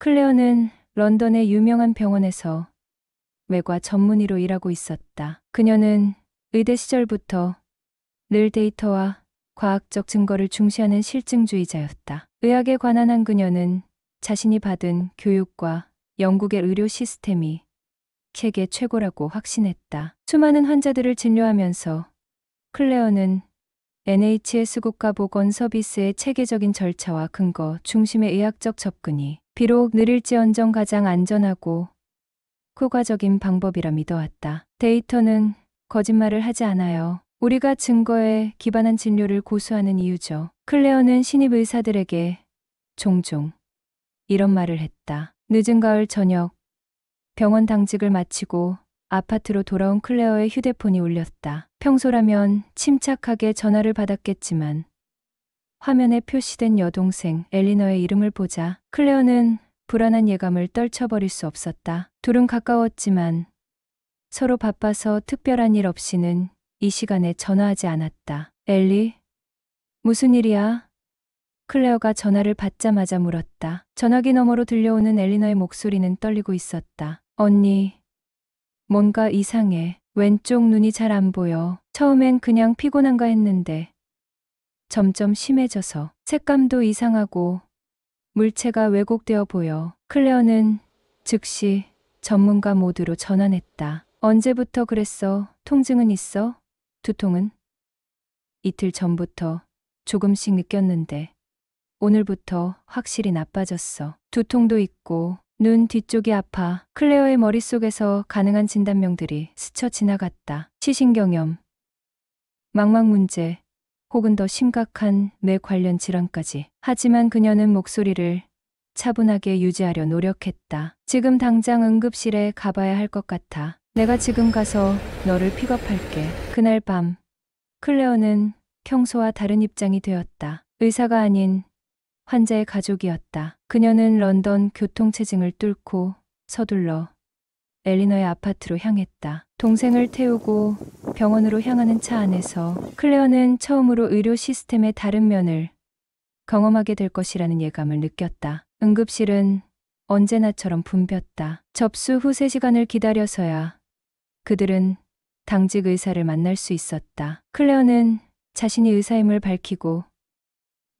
클레어는 런던의 유명한 병원에서 외과 전문의로 일하고 있었다. 그녀는 의대 시절부터 늘 데이터와 과학적 증거를 중시하는 실증주의자였다. 의학에 관한 한 그녀는 자신이 받은 교육과 영국의 의료 시스템이 세계 최고라고 확신했다. 수많은 환자들을 진료하면서 클레어는 NHS 국가보건 서비스의 체계적인 절차와 근거 중심의 의학적 접근이 비록 느릴지언정 가장 안전하고 효과적인 방법이라 믿어왔다. 데이터는 거짓말을 하지 않아요. 우리가 증거에 기반한 진료를 고수하는 이유죠. 클레어는 신입 의사들에게 종종 이런 말을 했다. 늦은 가을 저녁, 병원 당직을 마치고 아파트로 돌아온 클레어의 휴대폰이 울렸다. 평소라면 침착하게 전화를 받았겠지만 화면에 표시된 여동생 엘리너의 이름을 보자 클레어는 불안한 예감을 떨쳐버릴 수 없었다. 둘은 가까웠지만 서로 바빠서 특별한 일 없이는 이 시간에 전화하지 않았다. 엘리, 무슨 일이야? 클레어가 전화를 받자마자 물었다. 전화기 너머로 들려오는 엘리너의 목소리는 떨리고 있었다. 언니, 뭔가 이상해. 왼쪽 눈이 잘 안 보여. 처음엔 그냥 피곤한가 했는데 점점 심해져서 색감도 이상하고 물체가 왜곡되어 보여. 클레어는 즉시 전문가 모드로 전환했다. 언제부터 그랬어? 통증은 있어? 두통은? 이틀 전부터 조금씩 느꼈는데 오늘부터 확실히 나빠졌어. 두통도 있고 눈 뒤쪽이 아파. 클레어의 머릿속에서 가능한 진단명들이 스쳐 지나갔다. 시신경염, 망막 문제, 혹은 더 심각한 뇌 관련 질환까지. 하지만 그녀는 목소리를 차분하게 유지하려 노력했다. 지금 당장 응급실에 가봐야 할 것 같아. 내가 지금 가서 너를 픽업할게. 그날 밤, 클레어는 평소와 다른 입장이 되었다. 의사가 아닌 환자의 가족이었다. 그녀는 런던 교통체증을 뚫고 서둘러 엘리너의 아파트로 향했다. 동생을 태우고 병원으로 향하는 차 안에서 클레어는 처음으로 의료 시스템의 다른 면을 경험하게 될 것이라는 예감을 느꼈다. 응급실은 언제나처럼 붐볐다. 접수 후 3시간을 기다려서야 그들은 당직 의사를 만날 수 있었다. 클레어는 자신이 의사임을 밝히고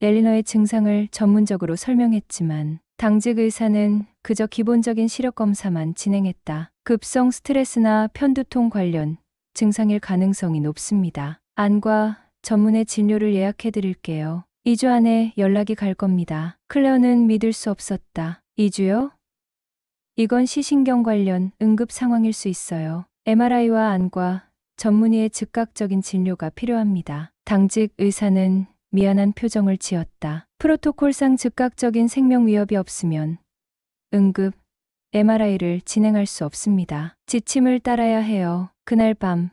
엘리너의 증상을 전문적으로 설명했지만 당직 의사는 그저 기본적인 시력 검사만 진행했다. 급성 스트레스나 편두통 관련 증상일 가능성이 높습니다. 안과 전문의 진료를 예약해 드릴게요. 2주 안에 연락이 갈 겁니다. 클레어는 믿을 수 없었다. 2주요? 이건 시신경 관련 응급 상황일 수 있어요. MRI와 안과 전문의의 즉각적인 진료가 필요합니다. 당직 의사는 미안한 표정을 지었다. 프로토콜상 즉각적인 생명 위협이 없으면 응급 MRI를 진행할 수 없습니다. 지침을 따라야 해요. 그날 밤,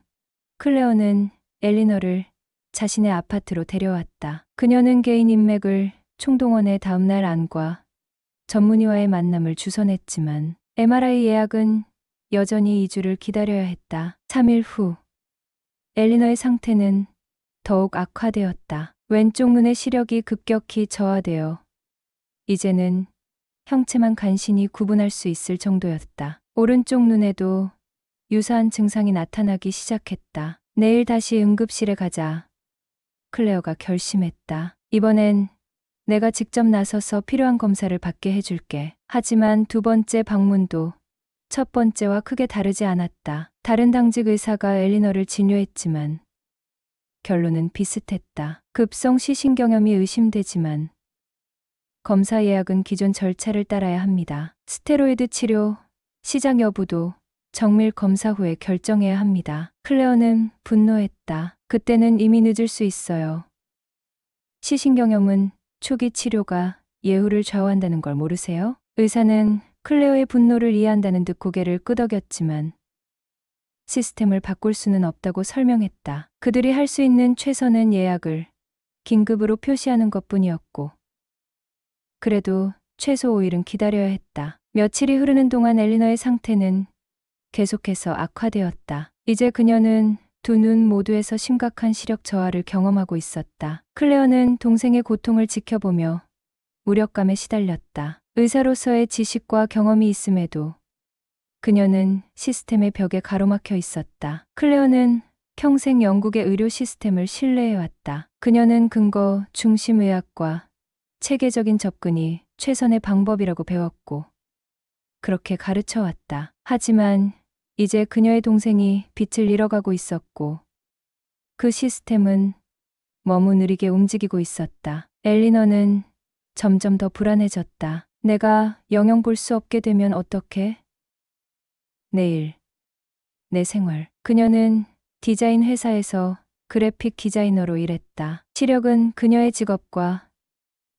클레어는 엘리너를 자신의 아파트로 데려왔다. 그녀는 개인 인맥을 총동원해 다음날 안과 전문의와의 만남을 주선했지만 MRI 예약은 여전히 2주를 기다려야 했다. 3일 후, 엘리너의 상태는 더욱 악화되었다. 왼쪽 눈의 시력이 급격히 저하되어 이제는 형체만 간신히 구분할 수 있을 정도였다. 오른쪽 눈에도 유사한 증상이 나타나기 시작했다. 내일 다시 응급실에 가자. 클레어가 결심했다. 이번엔 내가 직접 나서서 필요한 검사를 받게 해줄게. 하지만 두 번째 방문도 첫 번째와 크게 다르지 않았다. 다른 당직 의사가 엘리너를 진료했지만 결론은 비슷했다. 급성 시신경염이 의심되지만 검사 예약은 기존 절차를 따라야 합니다. 스테로이드 치료, 시작 여부도 정밀 검사 후에 결정해야 합니다. 클레어는 분노했다. 그때는 이미 늦을 수 있어요. 시신경염은 초기 치료가 예후를 좌우한다는 걸 모르세요? 의사는 클레어의 분노를 이해한다는 듯 고개를 끄덕였지만 시스템을 바꿀 수는 없다고 설명했다. 그들이 할 수 있는 최선은 예약을 긴급으로 표시하는 것뿐이었고 그래도 최소 5일은 기다려야 했다. 며칠이 흐르는 동안 엘리너의 상태는 계속해서 악화되었다. 이제 그녀는 두 눈 모두에서 심각한 시력 저하를 경험하고 있었다. 클레어는 동생의 고통을 지켜보며 무력감에 시달렸다. 의사로서의 지식과 경험이 있음에도 그녀는 시스템의 벽에 가로막혀 있었다. 클레어는 평생 영국의 의료 시스템을 신뢰해왔다. 그녀는 근거 중심 의학과 체계적인 접근이 최선의 방법이라고 배웠고 그렇게 가르쳐왔다. 하지만 이제 그녀의 동생이 빛을 잃어가고 있었고 그 시스템은 머무느리게 움직이고 있었다. 엘리너는 점점 더 불안해졌다. 내가 영영 볼 수 없게 되면 어떡해? 내일, 내 생활. 그녀는 디자인 회사에서 그래픽 디자이너로 일했다. 시력은 그녀의 직업과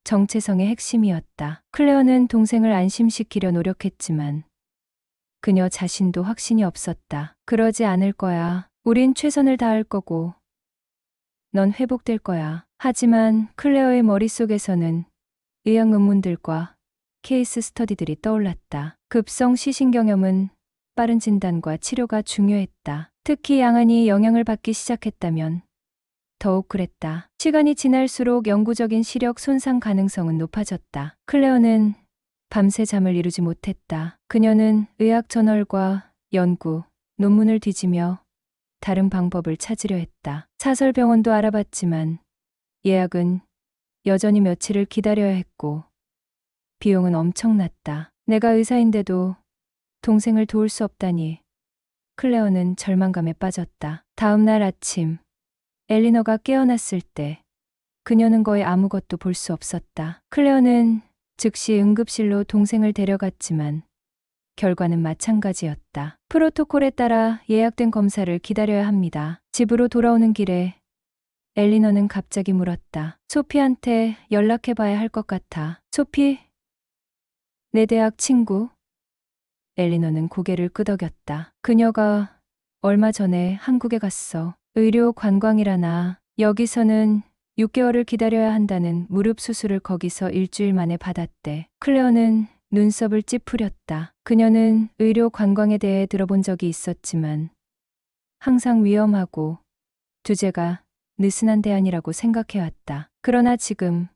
정체성의 핵심이었다. 클레어는 동생을 안심시키려 노력했지만 그녀 자신도 확신이 없었다. 그러지 않을 거야. 우린 최선을 다할 거고 넌 회복될 거야. 하지만 클레어의 머릿속에서는 의학 논문들과 케이스 스터디들이 떠올랐다. 급성 시신경염은 빠른 진단과 치료가 중요했다. 특히 양안이 영향을 받기 시작했다면 더욱 그랬다. 시간이 지날수록 영구적인 시력 손상 가능성은 높아졌다. 클레어는 밤새 잠을 이루지 못했다. 그녀는 의학 저널과 연구, 논문을 뒤지며 다른 방법을 찾으려 했다. 사설병원도 알아봤지만 예약은 여전히 며칠을 기다려야 했고 비용은 엄청났다. 내가 의사인데도 동생을 도울 수 없다니. 클레어는 절망감에 빠졌다. 다음 날 아침 엘리너가 깨어났을 때 그녀는 거의 아무것도 볼 수 없었다. 클레어는 즉시 응급실로 동생을 데려갔지만 결과는 마찬가지였다. 프로토콜에 따라 예약된 검사를 기다려야 합니다. 집으로 돌아오는 길에 엘리너는 갑자기 물었다. 소피한테 연락해봐야 할 것 같아. 소피? 내 대학 친구? 엘리너는 고개를 끄덕였다. 그녀가 얼마 전에 한국에 갔어. 의료 관광이라나. 여기서는 6개월을 기다려야 한다는 무릎 수술을 거기서 일주일 만에 받았대. 클레어는 눈썹을 찌푸렸다. 그녀는 의료 관광에 대해 들어본 적이 있었지만 항상 위험하고 주제가 느슨한 대안이라고 생각해왔다. 그러나 지금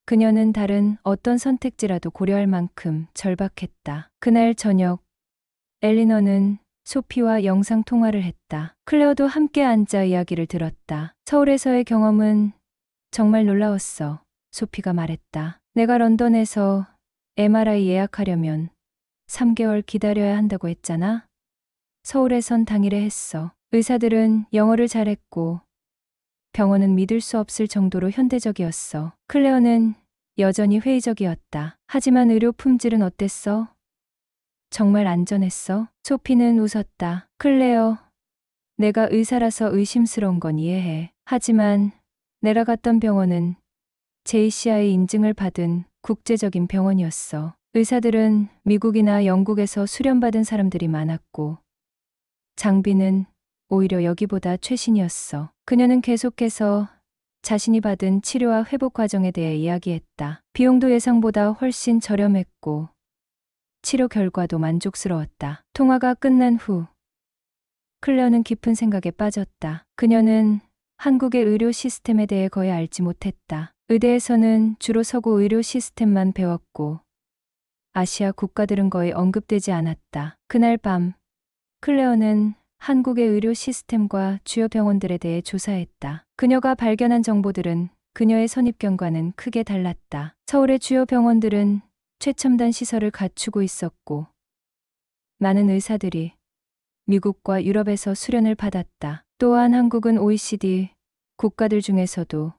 그녀는 다른 어떤 선택지라도 고려할 만큼 절박했다. 그날 저녁 엘리너는 소피와 영상 통화를 했다. 클레어도 함께 앉아 이야기를 들었다. 서울에서의 경험은 정말 놀라웠어. 소피가 말했다. 내가 런던에서 MRI 예약하려면 3개월 기다려야 한다고 했잖아. 서울에선 당일에 했어. 의사들은 영어를 잘했고 병원은 믿을 수 없을 정도로 현대적이었어. 클레어는 여전히 회의적이었다. 하지만 의료 품질은 어땠어? 정말 안전했어? 소피는 웃었다. 클레어, 내가 의사라서 의심스러운 건 이해해. 하지만 내가 갔던 병원은 JCI 인증을 받은 국제적인 병원이었어. 의사들은 미국이나 영국에서 수련받은 사람들이 많았고 장비는 오히려 여기보다 최신이었어. 그녀는 계속해서 자신이 받은 치료와 회복 과정에 대해 이야기했다. 비용도 예상보다 훨씬 저렴했고 치료 결과도 만족스러웠다. 통화가 끝난 후 클레어는 깊은 생각에 빠졌다. 그녀는 한국의 의료 시스템에 대해 거의 알지 못했다. 의대에서는 주로 서구 의료 시스템만 배웠고 아시아 국가들은 거의 언급되지 않았다. 그날 밤 클레어는 한국의 의료 시스템과 주요 병원들에 대해 조사했다. 그녀가 발견한 정보들은 그녀의 선입견과는 크게 달랐다. 서울의 주요 병원들은 최첨단 시설을 갖추고 있었고 많은 의사들이 미국과 유럽에서 수련을 받았다. 또한 한국은 OECD 국가들 중에서도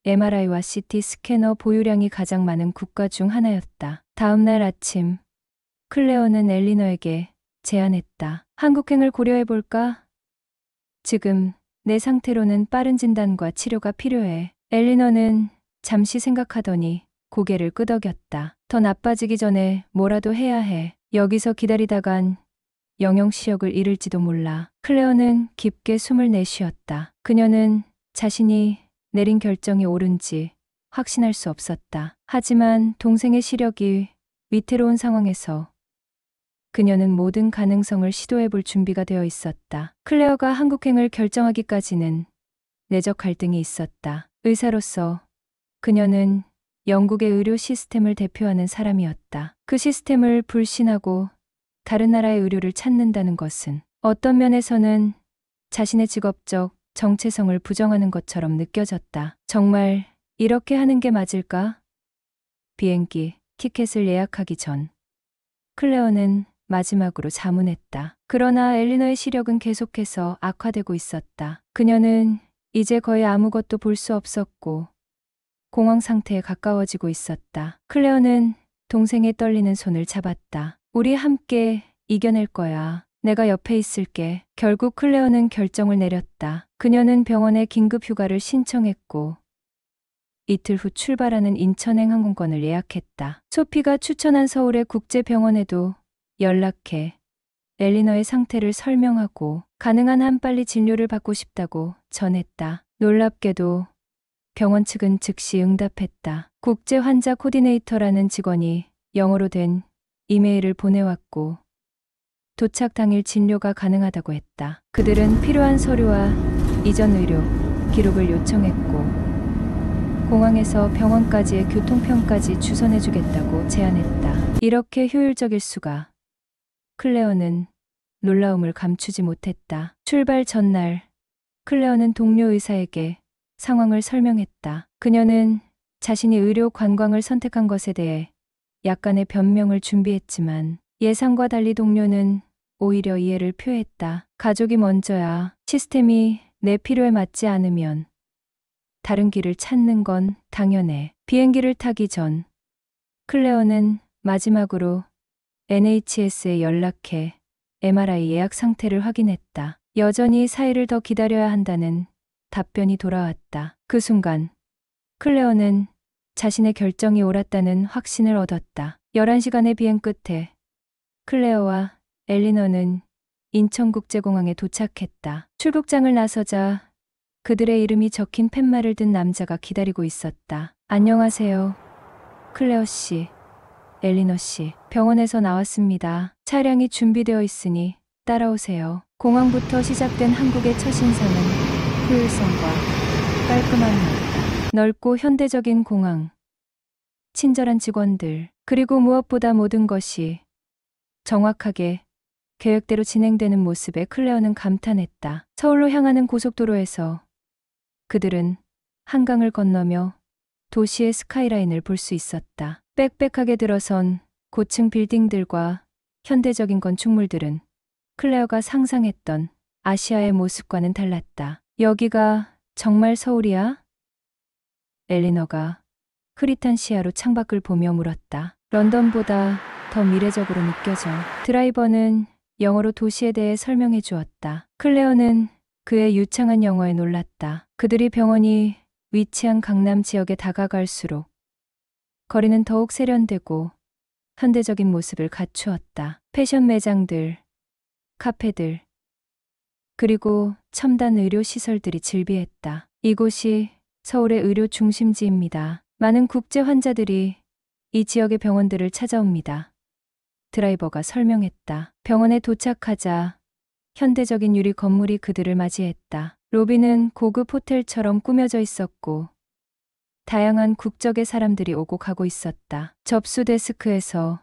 MRI와 CT 스캐너 보유량이 가장 많은 국가 중 하나였다. 다음 날 아침 클레어는 엘리너에게 제안했다. 한국행을 고려해볼까? 지금 내 상태로는 빠른 진단과 치료가 필요해. 엘리너는 잠시 생각하더니 고개를 끄덕였다. 더 나빠지기 전에 뭐라도 해야 해. 여기서 기다리다간 영영 시력을 잃을지도 몰라. 클레어는 깊게 숨을 내쉬었다. 그녀는 자신이 내린 결정이 옳은지 확신할 수 없었다. 하지만 동생의 시력이 위태로운 상황에서 그녀는 모든 가능성을 시도해볼 준비가 되어 있었다. 클레어가 한국행을 결정하기까지는 내적 갈등이 있었다. 의사로서 그녀는 영국의 의료 시스템을 대표하는 사람이었다. 그 시스템을 불신하고 다른 나라의 의료를 찾는다는 것은 어떤 면에서는 자신의 직업적 정체성을 부정하는 것처럼 느껴졌다. 정말 이렇게 하는 게 맞을까? 비행기 티켓을 예약하기 전 클레어는 마지막으로 자문했다. 그러나 엘리너의 시력은 계속해서 악화되고 있었다. 그녀는 이제 거의 아무것도 볼 수 없었고 공황 상태에 가까워지고 있었다. 클레어는 동생의 떨리는 손을 잡았다. 우리 함께 이겨낼 거야. 내가 옆에 있을게. 결국 클레어는 결정을 내렸다. 그녀는 병원에 긴급 휴가를 신청했고 이틀 후 출발하는 인천행 항공권을 예약했다. 소피가 추천한 서울의 국제병원에도 연락해 엘리너의 상태를 설명하고 가능한 한 빨리 진료를 받고 싶다고 전했다. 놀랍게도 병원 측은 즉시 응답했다. 국제 환자 코디네이터라는 직원이 영어로 된 이메일을 보내왔고 도착 당일 진료가 가능하다고 했다. 그들은 필요한 서류와 이전 의료 기록을 요청했고 공항에서 병원까지의 교통편까지 주선해주겠다고 제안했다. 이렇게 효율적일 수가. 클레어는 놀라움을 감추지 못했다. 출발 전날 클레어는 동료 의사에게 상황을 설명했다. 그녀는 자신이 의료 관광을 선택한 것에 대해 약간의 변명을 준비했지만 예상과 달리 동료는 오히려 이해를 표했다. 가족이 먼저야. 시스템이 내 필요에 맞지 않으면 다른 길을 찾는 건 당연해. 비행기를 타기 전 클레어는 마지막으로 NHS에 연락해 MRI 예약 상태를 확인했다. 여전히 4일을 더 기다려야 한다는 답변이 돌아왔다. 그 순간 클레어는 자신의 결정이 옳았다는 확신을 얻었다. 11시간의 비행 끝에 클레어와 엘리너는 인천국제공항에 도착했다. 출국장을 나서자 그들의 이름이 적힌 팻말을 든 남자가 기다리고 있었다. 안녕하세요. 클레어 씨, 엘리너 씨, 병원에서 나왔습니다. 차량이 준비되어 있으니 따라오세요. 공항부터 시작된 한국의 첫 인상은 효율성과 깔끔함이었다. 넓고 현대적인 공항, 친절한 직원들, 그리고 무엇보다 모든 것이 정확하게 계획대로 진행되는 모습에 클레어는 감탄했다. 서울로 향하는 고속도로에서 그들은 한강을 건너며 도시의 스카이라인을 볼 수 있었다. 빽빽하게 들어선 고층 빌딩들과 현대적인 건축물들은 클레어가 상상했던 아시아의 모습과는 달랐다. 여기가 정말 서울이야? 엘리너가 흐릿한 시야로 창밖을 보며 물었다. 런던보다 더 미래적으로 느껴져. 드라이버는 영어로 도시에 대해 설명해 주었다. 클레어는 그의 유창한 영어에 놀랐다. 그들이 병원이 위치한 강남 지역에 다가갈수록 거리는 더욱 세련되고 현대적인 모습을 갖추었다. 패션 매장들, 카페들, 그리고 첨단 의료 시설들이 즐비했다. 이곳이 서울의 의료 중심지입니다. 많은 국제 환자들이 이 지역의 병원들을 찾아옵니다. 드라이버가 설명했다. 병원에 도착하자 현대적인 유리 건물이 그들을 맞이했다. 로비는 고급 호텔처럼 꾸며져 있었고 다양한 국적의 사람들이 오고 가고 있었다. 접수 데스크에서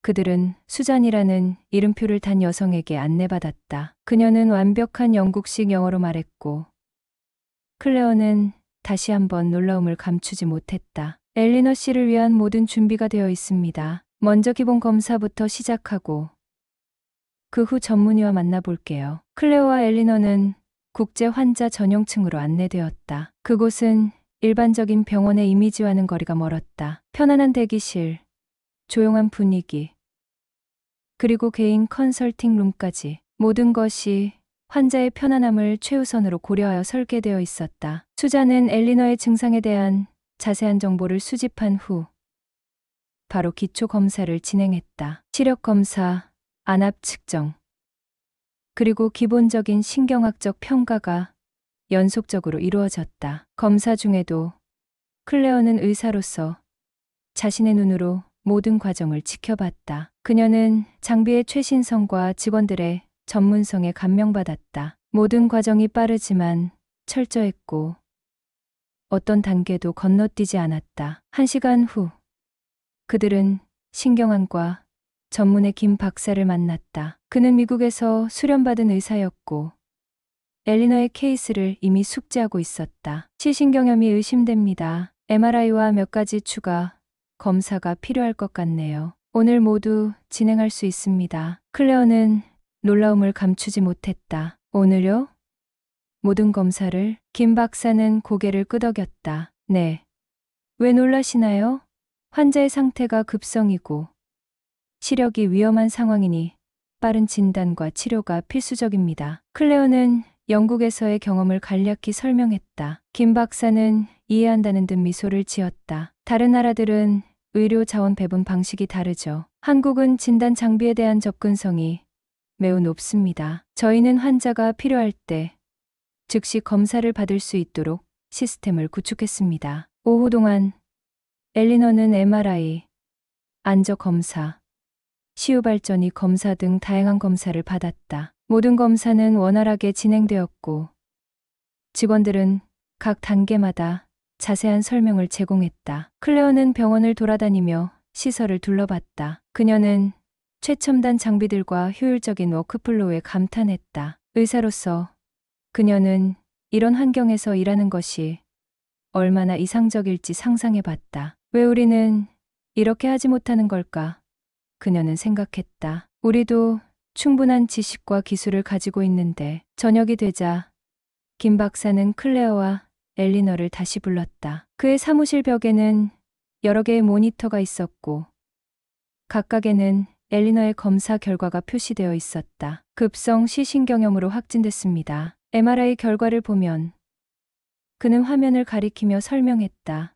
그들은 수잔이라는 이름표를 단 여성에게 안내받았다. 그녀는 완벽한 영국식 영어로 말했고 클레어는 다시 한번 놀라움을 감추지 못했다. 엘리너 씨를 위한 모든 준비가 되어 있습니다. 먼저 기본 검사부터 시작하고 그 후 전문의와 만나볼게요. 클레어와 엘리너는 국제 환자 전용층으로 안내되었다. 그곳은 일반적인 병원의 이미지와는 거리가 멀었다. 편안한 대기실, 조용한 분위기, 그리고 개인 컨설팅 룸까지 모든 것이 환자의 편안함을 최우선으로 고려하여 설계되어 있었다. 수잔은 엘리너의 증상에 대한 자세한 정보를 수집한 후 바로 기초 검사를 진행했다. 시력 검사, 안압 측정, 그리고 기본적인 신경학적 평가가 연속적으로 이루어졌다. 검사 중에도 클레어는 의사로서 자신의 눈으로 모든 과정을 지켜봤다. 그녀는 장비의 최신성과 직원들의 전문성에 감명받았다. 모든 과정이 빠르지만 철저했고 어떤 단계도 건너뛰지 않았다. 1시간 후 그들은 신경환과 전문의 김 박사를 만났다. 그는 미국에서 수련받은 의사였고 엘리너의 케이스를 이미 숙지하고 있었다. 시신경염이 의심됩니다. MRI와 몇 가지 추가 검사가 필요할 것 같네요. 오늘 모두 진행할 수 있습니다. 클레어는 놀라움을 감추지 못했다. 오늘요? 모든 검사를? 김 박사는 고개를 끄덕였다. 네. 왜 놀라시나요? 환자의 상태가 급성이고 시력이 위험한 상황이니 빠른 진단과 치료가 필수적입니다. 클레어는 영국에서의 경험을 간략히 설명했다. 김 박사는 이해한다는 듯 미소를 지었다. 다른 나라들은 의료 자원 배분 방식이 다르죠. 한국은 진단 장비에 대한 접근성이 매우 높습니다. 저희는 환자가 필요할 때 즉시 검사를 받을 수 있도록 시스템을 구축했습니다. 오후 동안 엘리너는 MRI, 안저 검사, 시후발전이 검사 등 다양한 검사를 받았다. 모든 검사는 원활하게 진행되었고 직원들은 각 단계마다 자세한 설명을 제공했다. 클레어는 병원을 돌아다니며 시설을 둘러봤다. 그녀는 최첨단 장비들과 효율적인 워크플로우에 감탄했다. 의사로서 그녀는 이런 환경에서 일하는 것이 얼마나 이상적일지 상상해봤다. 왜 우리는 이렇게 하지 못하는 걸까? 그녀는 생각했다. 우리도 충분한 지식과 기술을 가지고 있는데. 저녁이 되자 김 박사는 클레어와 엘리너를 다시 불렀다. 그의 사무실 벽에는 여러 개의 모니터가 있었고 각각에는 엘리너의 검사 결과가 표시되어 있었다. 급성 시신경염으로 확진됐습니다. MRI 결과를 보면 그는 화면을 가리키며 설명했다.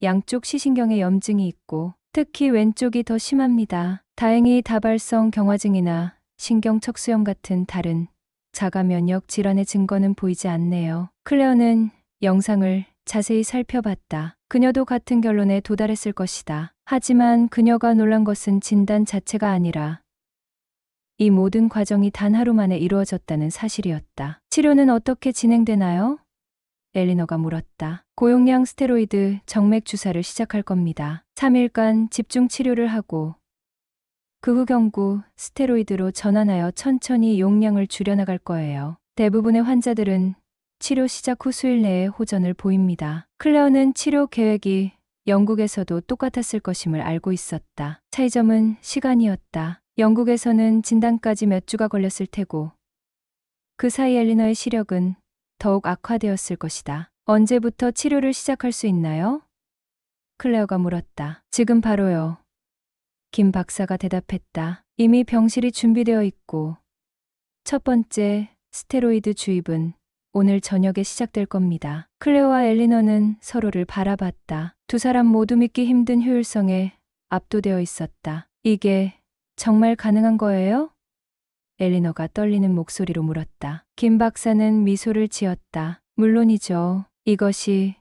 양쪽 시신경에 염증이 있고 특히 왼쪽이 더 심합니다. 다행히 다발성 경화증이나 신경척수염 같은 다른 자가 면역 질환의 증거는 보이지 않네요. 클레어는 영상을 자세히 살펴봤다. 그녀도 같은 결론에 도달했을 것이다. 하지만 그녀가 놀란 것은 진단 자체가 아니라 이 모든 과정이 단 하루 만에 이루어졌다는 사실이었다. 치료는 어떻게 진행되나요? 엘리너가 물었다. 고용량 스테로이드 정맥 주사를 시작할 겁니다. 3일간 집중 치료를 하고 그 후 경구 스테로이드로 전환하여 천천히 용량을 줄여나갈 거예요. 대부분의 환자들은 치료 시작 후 수일 내에 호전을 보입니다. 클레어는 치료 계획이 영국에서도 똑같았을 것임을 알고 있었다. 차이점은 시간이었다. 영국에서는 진단까지 몇 주가 걸렸을 테고 그 사이 엘리너의 시력은 더욱 악화되었을 것이다. 언제부터 치료를 시작할 수 있나요? 클레어가 물었다. 지금 바로요. 김 박사가 대답했다. 이미 병실이 준비되어 있고 첫 번째 스테로이드 주입은 오늘 저녁에 시작될 겁니다. 클레어와 엘리너는 서로를 바라봤다. 두 사람 모두 믿기 힘든 효율성에 압도되어 있었다. 이게 정말 가능한 거예요? 엘리너가 떨리는 목소리로 물었다. 김 박사는 미소를 지었다. 물론이죠. 이것이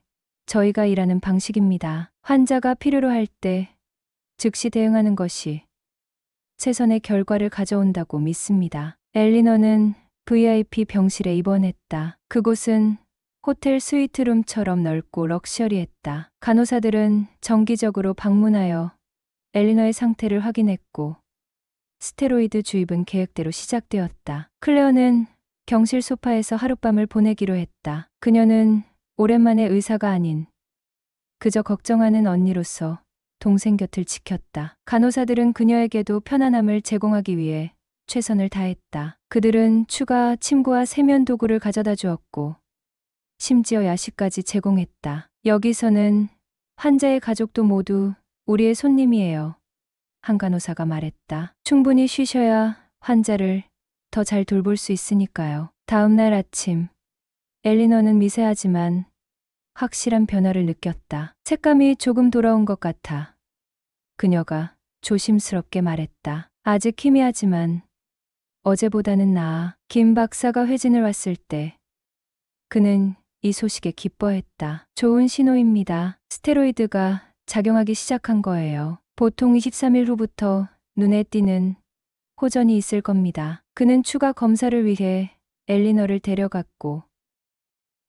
저희가 일하는 방식입니다. 환자가 필요로 할 때 즉시 대응하는 것이 최선의 결과를 가져온다고 믿습니다. 엘리너는 VIP 병실에 입원했다. 그곳은 호텔 스위트룸처럼 넓고 럭셔리했다. 간호사들은 정기적으로 방문하여 엘리너의 상태를 확인했고 스테로이드 주입은 계획대로 시작되었다. 클레어는 경실 소파에서 하룻밤을 보내기로 했다. 그녀는 오랜만에 의사가 아닌 그저 걱정하는 언니로서 동생 곁을 지켰다. 간호사들은 그녀에게도 편안함을 제공하기 위해 최선을 다했다. 그들은 추가 침구와 세면 도구를 가져다 주었고 심지어 야식까지 제공했다. 여기서는 환자의 가족도 모두 우리의 손님이에요. 한 간호사가 말했다. 충분히 쉬셔야 환자를 더 잘 돌볼 수 있으니까요. 다음 날 아침 엘리너는 미세하지만 확실한 변화를 느꼈다. 색감이 조금 돌아온 것 같아. 그녀가 조심스럽게 말했다. 아직 희미하지만 어제보다는 나아. 김 박사가 회진을 왔을 때 그는 이 소식에 기뻐했다. 좋은 신호입니다. 스테로이드가 작용하기 시작한 거예요. 보통 23일 후부터 눈에 띄는 호전이 있을 겁니다. 그는 추가 검사를 위해 엘리너를 데려갔고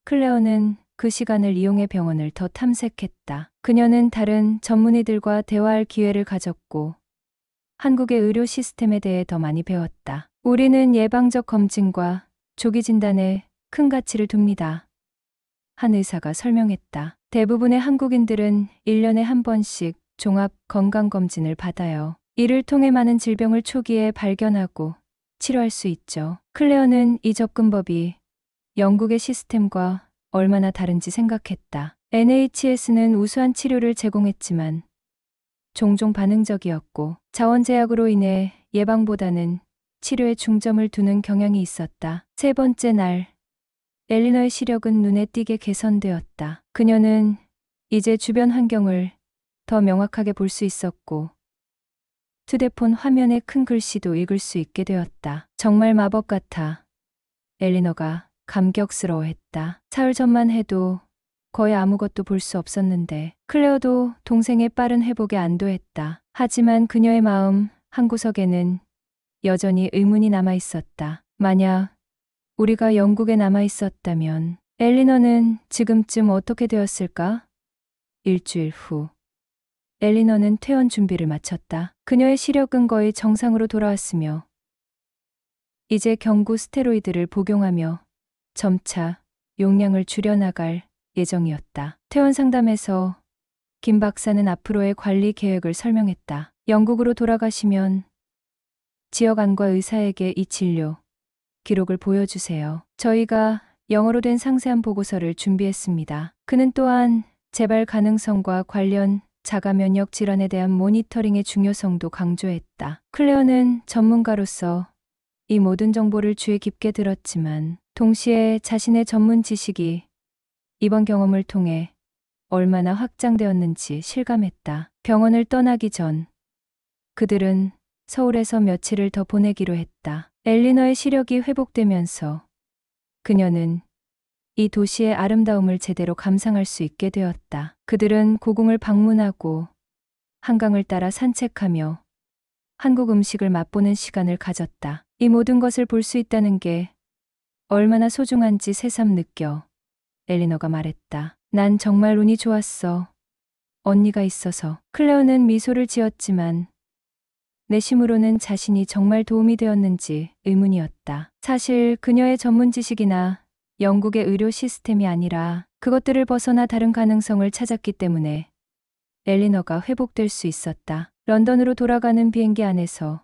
클레어는 그 시간을 이용해 병원을 더 탐색했다. 그녀는 다른 전문의들과 대화할 기회를 가졌고 한국의 의료 시스템에 대해 더 많이 배웠다. 우리는 예방적 검진과 조기 진단에 큰 가치를 둡니다. 한 의사가 설명했다. 대부분의 한국인들은 1년에 한 번씩 종합 건강검진을 받아요. 이를 통해 많은 질병을 초기에 발견하고 치료할 수 있죠. 클레어는 이 접근법이 영국의 시스템과 얼마나 다른지 생각했다. NHS는 우수한 치료를 제공했지만 종종 반응적이었고 자원 제약으로 인해 예방보다는 치료에 중점을 두는 경향이 있었다. 세 번째 날, 엘리너의 시력은 눈에 띄게 개선되었다. 그녀는 이제 주변 환경을 더 명확하게 볼 수 있었고 휴대폰 화면의 큰 글씨도 읽을 수 있게 되었다. 정말 마법 같아. 엘리너가 감격스러워했다. 사흘 전만 해도 거의 아무것도 볼 수 없었는데 클레어도 동생의 빠른 회복에 안도했다. 하지만 그녀의 마음 한구석에는 여전히 의문이 남아 있었다. 만약 우리가 영국에 남아 있었다면 엘리너는 지금쯤 어떻게 되었을까? 일주일 후 엘리너는 퇴원 준비를 마쳤다. 그녀의 시력은 거의 정상으로 돌아왔으며 이제 경구 스테로이드를 복용하며 점차 용량을 줄여나갈 예정이었다. 퇴원 상담에서 김 박사는 앞으로의 관리 계획을 설명했다. 영국으로 돌아가시면 지역 안과 의사에게 이 진료 기록을 보여주세요. 저희가 영어로 된 상세한 보고서를 준비했습니다. 그는 또한 재발 가능성과 관련 자가 면역 질환에 대한 모니터링의 중요성도 강조했다. 클레어는 전문가로서 이 모든 정보를 귀에 깊게 들었지만 동시에 자신의 전문 지식이 이번 경험을 통해 얼마나 확장되었는지 실감했다. 병원을 떠나기 전 그들은 서울에서 며칠을 더 보내기로 했다. 엘리너의 시력이 회복되면서 그녀는 이 도시의 아름다움을 제대로 감상할 수 있게 되었다. 그들은 고궁을 방문하고 한강을 따라 산책하며 한국 음식을 맛보는 시간을 가졌다. 이 모든 것을 볼 수 있다는 게 얼마나 소중한지 새삼 느껴. 엘리너가 말했다. 난 정말 운이 좋았어. 언니가 있어서. 클레어는 미소를 지었지만 내심으로는 자신이 정말 도움이 되었는지 의문이었다. 사실 그녀의 전문 지식이나 영국의 의료 시스템이 아니라 그것들을 벗어나 다른 가능성을 찾았기 때문에 엘리너가 회복될 수 있었다. 런던으로 돌아가는 비행기 안에서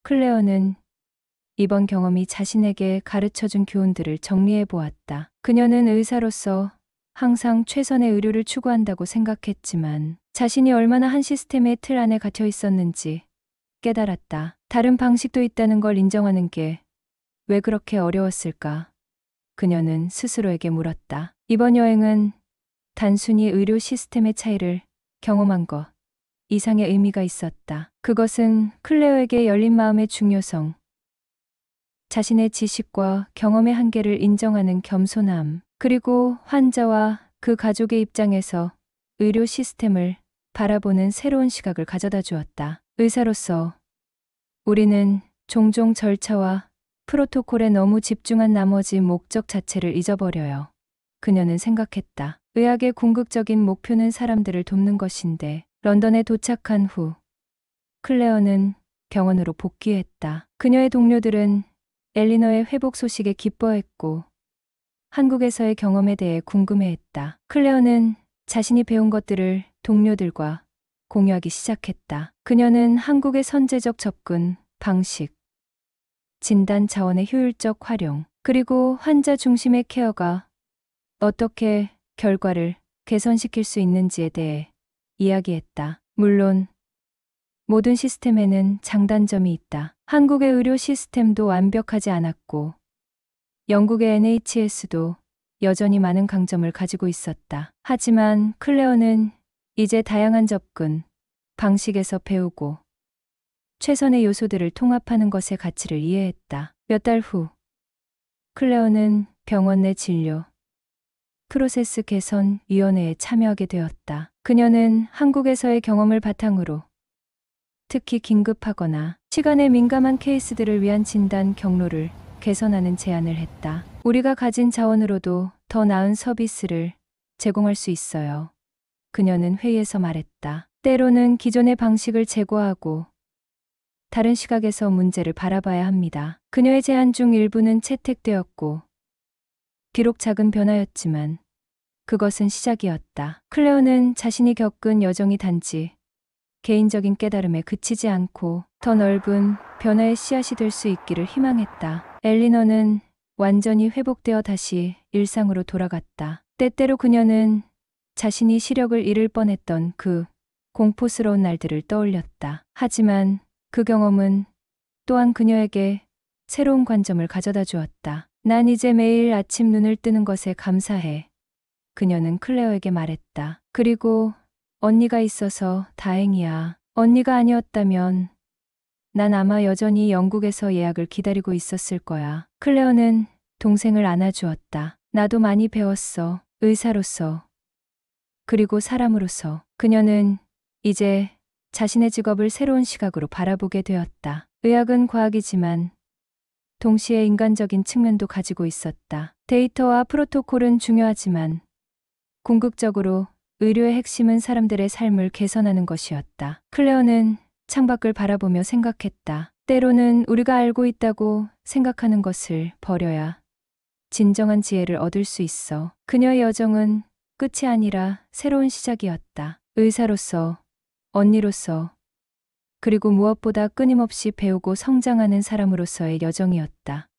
클레어는 이번 경험이 자신에게 가르쳐준 교훈들을 정리해 보았다. 그녀는 의사로서 항상 최선의 의료를 추구한다고 생각했지만 자신이 얼마나 한 시스템의 틀 안에 갇혀 있었는지 깨달았다. 다른 방식도 있다는 걸 인정하는 게 왜 그렇게 어려웠을까? 그녀는 스스로에게 물었다. 이번 여행은 단순히 의료 시스템의 차이를 경험한 것 이상의 의미가 있었다. 그것은 클레어에게 열린 마음의 중요성, 자신의 지식과 경험의 한계를 인정하는 겸손함, 그리고 환자와 그 가족의 입장에서 의료 시스템을 바라보는 새로운 시각을 가져다 주었다. 의사로서 우리는 종종 절차와 프로토콜에 너무 집중한 나머지 목적 자체를 잊어버려요. 그녀는 생각했다. 의학의 궁극적인 목표는 사람들을 돕는 것인데 런던에 도착한 후 클레어는 병원으로 복귀했다. 그녀의 동료들은 엘리너의 회복 소식에 기뻐했고 한국에서의 경험에 대해 궁금해했다. 클레어는 자신이 배운 것들을 동료들과 공유하기 시작했다. 그녀는 한국의 선제적 접근, 방식, 진단 자원의 효율적 활용, 그리고 환자 중심의 케어가 어떻게 결과를 개선시킬 수 있는지에 대해 이야기했다. 물론 모든 시스템에는 장단점이 있다. 한국의 의료 시스템도 완벽하지 않았고 영국의 NHS도 여전히 많은 강점을 가지고 있었다. 하지만 클레어는 이제 다양한 접근, 방식에서 배우고 최선의 요소들을 통합하는 것의 가치를 이해했다. 몇 달 후, 클레어는 병원 내 진료, 프로세스 개선 위원회에 참여하게 되었다. 그녀는 한국에서의 경험을 바탕으로 특히 긴급하거나 시간에 민감한 케이스들을 위한 진단 경로를 개선하는 제안을 했다. 우리가 가진 자원으로도 더 더 나은 서비스를 제공할 수 있어요. 그녀는 회의에서 말했다. 때로는 기존의 방식을 제고하고 다른 시각에서 문제를 바라봐야 합니다. 그녀의 제안 중 일부는 채택되었고, 비록 작은 변화였지만 그것은 시작이었다. 클레어는 자신이 겪은 여정이 단지 개인적인 깨달음에 그치지 않고 더 넓은 변화의 씨앗이 될 수 있기를 희망했다. 엘리너는 완전히 회복되어 다시 일상으로 돌아갔다. 때때로 그녀는 자신이 시력을 잃을 뻔했던 그 공포스러운 날들을 떠올렸다. 하지만 그 경험은 또한 그녀에게 새로운 관점을 가져다 주었다. 난 이제 매일 아침 눈을 뜨는 것에 감사해. 그녀는 클레어에게 말했다. 그리고 언니가 있어서 다행이야. 언니가 아니었다면 난 아마 여전히 영국에서 예약을 기다리고 있었을 거야. 클레어는 동생을 안아주었다. 나도 많이 배웠어. 의사로서. 그리고 사람으로서. 그녀는 이제 자신의 직업을 새로운 시각으로 바라보게 되었다. 의학은 과학이지만 동시에 인간적인 측면도 가지고 있었다. 데이터와 프로토콜은 중요하지만 궁극적으로 의료의 핵심은 사람들의 삶을 개선하는 것이었다. 클레어는 창밖을 바라보며 생각했다. 때로는 우리가 알고 있다고 생각하는 것을 버려야 진정한 지혜를 얻을 수 있어. 그녀의 여정은 끝이 아니라 새로운 시작이었다. 의사로서, 언니로서, 그리고 무엇보다 끊임없이 배우고 성장하는 사람으로서의 여정이었다.